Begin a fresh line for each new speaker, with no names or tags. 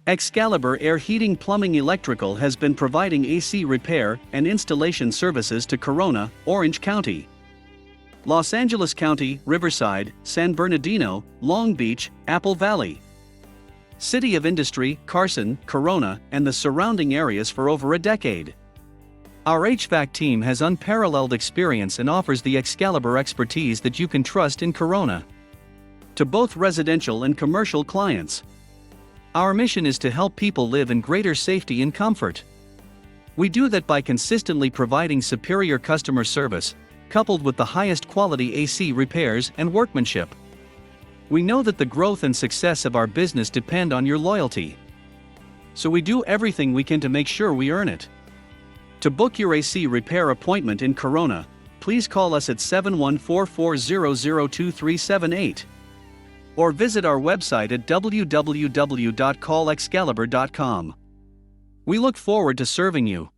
Excalibur Air Heating Plumbing Electrical has been providing AC repair and installation services to Corona, Orange County, Los Angeles County, Riverside, San Bernardino, Long Beach, Apple Valley, City of Industry, Carson, Corona, and the surrounding areas for over a decade. Our HVAC team has unparalleled experience and offers the Excalibur expertise that you can trust in Corona. To both residential and commercial clients, our mission is to help people live in greater safety and comfort. We do that by consistently providing superior customer service, coupled with the highest quality AC repairs and workmanship. We know that the growth and success of our business depend on your loyalty, so we do everything we can to make sure we earn it. To book your AC repair appointment in Corona, please call us at 714-400-2378 or visit our website at www.callexcalibur.com. We look forward to serving you.